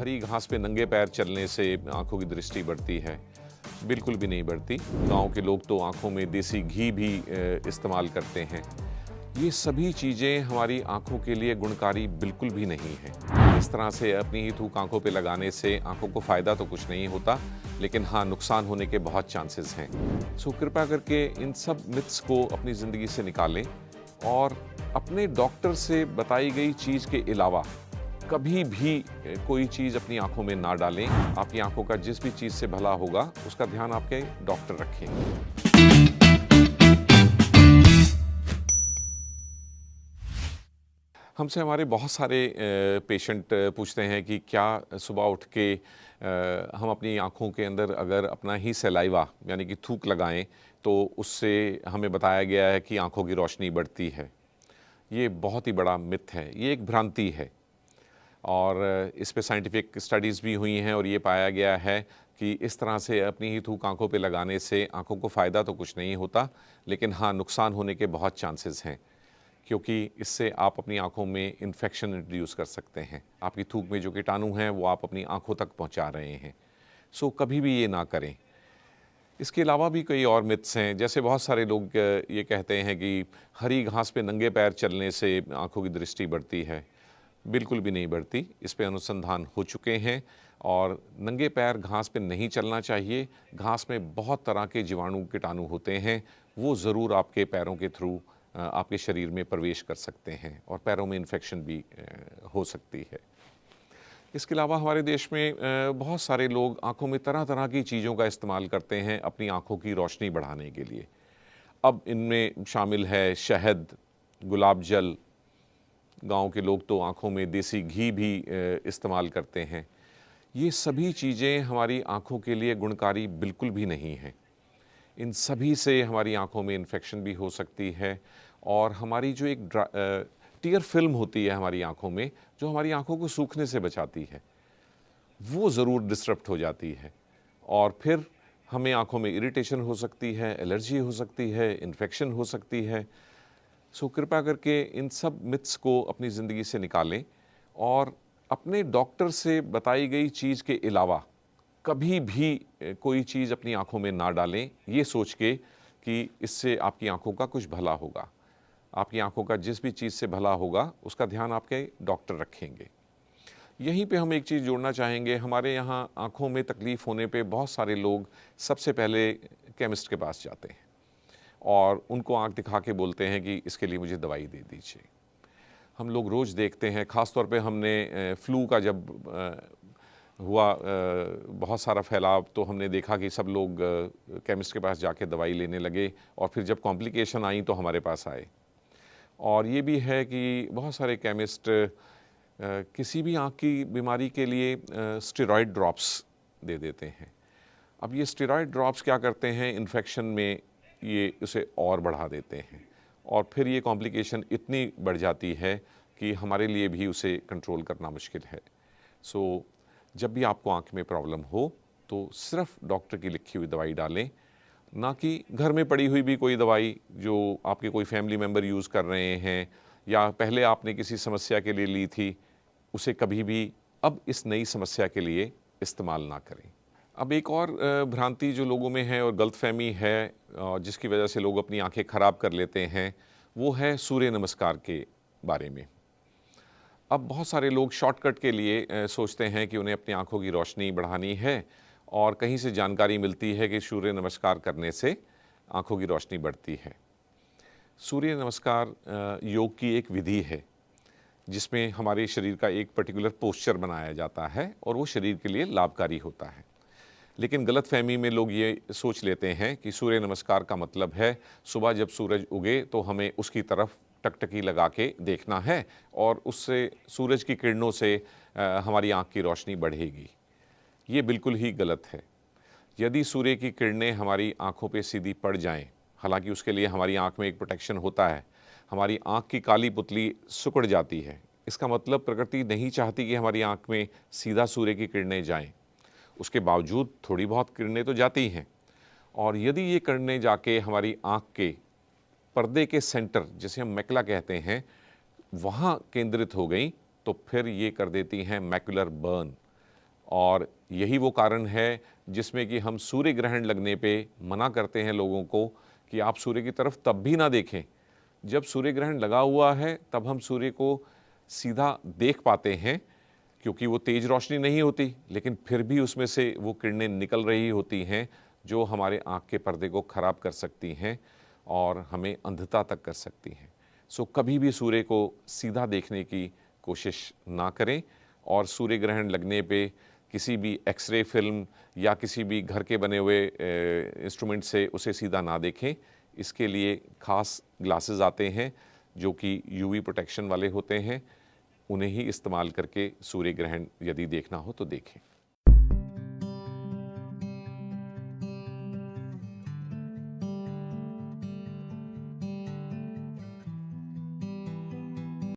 हरी घास पे नंगे पैर चलने से आंखों की दृष्टि बढ़ती है? बिल्कुल भी नहीं बढ़ती। गांव के लोग तो आंखों में देसी घी भी इस्तेमाल करते हैं। ये सभी चीज़ें हमारी आंखों के लिए गुणकारी बिल्कुल भी नहीं है। इस तरह से अपनी ही थूक आंखों पे लगाने से आंखों को फ़ायदा तो कुछ नहीं होता, लेकिन हाँ, नुकसान होने के बहुत चांसेस हैं। सो कृपया करके इन सब मिथ्स को अपनी ज़िंदगी से निकालें और अपने डॉक्टर से बताई गई चीज़ के अलावा कभी भी कोई चीज़ अपनी आंखों में ना डालें। आपकी आंखों का जिस भी चीज़ से भला होगा, उसका ध्यान आपके डॉक्टर रखेंगे। हमसे हमारे बहुत सारे पेशेंट पूछते हैं कि क्या सुबह उठ के हम अपनी आँखों के अंदर अगर अपना ही सलाइवा यानी कि थूक लगाएं तो उससे हमें बताया गया है कि आँखों की रोशनी बढ़ती है। ये बहुत ही बड़ा मिथ है, ये एक भ्रांति है और इस पे साइंटिफिक स्टडीज़ भी हुई हैं और ये पाया गया है कि इस तरह से अपनी ही थूक आँखों पे लगाने से आँखों को फ़ायदा तो कुछ नहीं होता, लेकिन हाँ, नुकसान होने के बहुत चांसेस हैं, क्योंकि इससे आप अपनी आँखों में इन्फेक्शन इंट्रोड्यूस कर सकते हैं। आपकी थूक में जो कीटाणु हैं वो आप अपनी आँखों तक पहुँचा रहे हैं। सो कभी भी ये ना करें। इसके अलावा भी कई और मिथ्स हैं, जैसे बहुत सारे लोग ये कहते हैं कि हरी घास पे नंगे पैर चलने से आँखों की दृष्टि बढ़ती है। बिल्कुल भी नहीं बढ़ती। इस पे अनुसंधान हो चुके हैं और नंगे पैर घास पे नहीं चलना चाहिए। घास में बहुत तरह के जीवाणु कीटाणु होते हैं, वो ज़रूर आपके पैरों के थ्रू आपके शरीर में प्रवेश कर सकते हैं और पैरों में इन्फेक्शन भी हो सकती है। इसके अलावा हमारे देश में बहुत सारे लोग आँखों में तरह तरह की चीज़ों का इस्तेमाल करते हैं अपनी आँखों की रोशनी बढ़ाने के लिए। अब इनमें शामिल है शहद, गुलाब जल। गांव के लोग तो आँखों में देसी घी भी इस्तेमाल करते हैं। ये सभी चीज़ें हमारी आँखों के लिए गुणकारी बिल्कुल भी नहीं हैं। इन सभी से हमारी आँखों में इन्फेक्शन भी हो सकती है और हमारी जो एक टीयर फिल्म होती है हमारी आँखों में, जो हमारी आँखों को सूखने से बचाती है, वो ज़रूर डिस्टर्ब हो जाती है और फिर हमें आँखों में इरिटेशन हो सकती है, एलर्जी हो सकती है, इन्फेक्शन हो सकती है। सो कृपया करके इन सब मिथ्स को अपनी ज़िंदगी से निकालें और अपने डॉक्टर से बताई गई चीज़ के अलावा कभी भी कोई चीज़ अपनी आँखों में ना डालें, ये सोच के कि इससे आपकी आँखों का कुछ भला होगा। आपकी आँखों का जिस भी चीज़ से भला होगा, उसका ध्यान आपके डॉक्टर रखेंगे। यहीं पे हम एक चीज़ जोड़ना चाहेंगे, हमारे यहाँ आँखों में तकलीफ़ होने पे बहुत सारे लोग सबसे पहले केमिस्ट के पास जाते हैं और उनको आँख दिखा के बोलते हैं कि इसके लिए मुझे दवाई दे दीजिए। हम लोग रोज़ देखते हैं, ख़ास तौर पे हमने फ्लू का जब हुआ बहुत सारा फैलाव, तो हमने देखा कि सब लोग केमिस्ट के पास जाके दवाई लेने लगे और फिर जब कॉम्प्लिकेशन आई तो हमारे पास आए। और ये भी है कि बहुत सारे केमिस्ट किसी भी आँख की बीमारी के लिए स्टेरॉयड ड्रॉप्स दे देते हैं। अब ये स्टेरॉयड ड्रॉप्स क्या करते हैं, इन्फेक्शन में ये उसे और बढ़ा देते हैं और फिर ये कॉम्प्लिकेशन इतनी बढ़ जाती है कि हमारे लिए भी उसे कंट्रोल करना मुश्किल है। सो जब भी आपको आँख में प्रॉब्लम हो तो सिर्फ डॉक्टर की लिखी हुई दवाई डालें, ना कि घर में पड़ी हुई भी कोई दवाई जो आपके कोई फैमिली मेम्बर यूज़ कर रहे हैं या पहले आपने किसी समस्या के लिए ली थी, उसे कभी भी अब इस नई समस्या के लिए इस्तेमाल ना करें। अब एक और भ्रांति जो लोगों में है और गलतफ़हमी है जिसकी वजह से लोग अपनी आँखें ख़राब कर लेते हैं, वो है सूर्य नमस्कार के बारे में। अब बहुत सारे लोग शॉर्टकट के लिए सोचते हैं कि उन्हें अपनी आँखों की रोशनी बढ़ानी है और कहीं से जानकारी मिलती है कि सूर्य नमस्कार करने से आँखों की रोशनी बढ़ती है। सूर्य नमस्कार योग की एक विधि है, जिसमें हमारे शरीर का एक पर्टिकुलर पोस्चर बनाया जाता है और वो शरीर के लिए लाभकारी होता है। लेकिन गलतफ़हमी में लोग ये सोच लेते हैं कि सूर्य नमस्कार का मतलब है सुबह जब सूरज उगे तो हमें उसकी तरफ टकटकी लगा के देखना है और उससे सूरज की किरणों से हमारी आँख की रोशनी बढ़ेगी। ये बिल्कुल ही गलत है। यदि सूर्य की किरणें हमारी आँखों पे सीधी पड़ जाएं, हालांकि उसके लिए हमारी आँख में एक प्रोटेक्शन होता है, हमारी आँख की काली पुतली सिकुड़ जाती है। इसका मतलब प्रकृति नहीं चाहती कि हमारी आँख में सीधा सूर्य की किरणें जाएं। उसके बावजूद थोड़ी बहुत किरणें तो जाती हैं और यदि ये किरणें जाके हमारी आँख के पर्दे के सेंटर, जिसे हम मैकुला कहते हैं, वहाँ केंद्रित हो गई तो फिर ये कर देती हैं मैकुलर बर्न, और यही वो कारण है जिसमें कि हम सूर्य ग्रहण लगने पे मना करते हैं लोगों को कि आप सूर्य की तरफ तब भी ना देखें। जब सूर्य ग्रहण लगा हुआ है तब हम सूर्य को सीधा देख पाते हैं, क्योंकि वो तेज रोशनी नहीं होती, लेकिन फिर भी उसमें से वो किरणें निकल रही होती हैं जो हमारे आँख के पर्दे को ख़राब कर सकती हैं और हमें अंधता तक कर सकती हैं। सो कभी भी सूर्य को सीधा देखने की कोशिश ना करें और सूर्य ग्रहण लगने पे किसी भी एक्सरे फिल्म या किसी भी घर के बने हुए इंस्ट्रूमेंट से उसे सीधा ना देखें। इसके लिए ख़ास ग्लासेस आते हैं जो कि यूवी प्रोटेक्शन वाले होते हैं, उन्हें ही इस्तेमाल करके सूर्य ग्रहण यदि देखना हो तो देखें।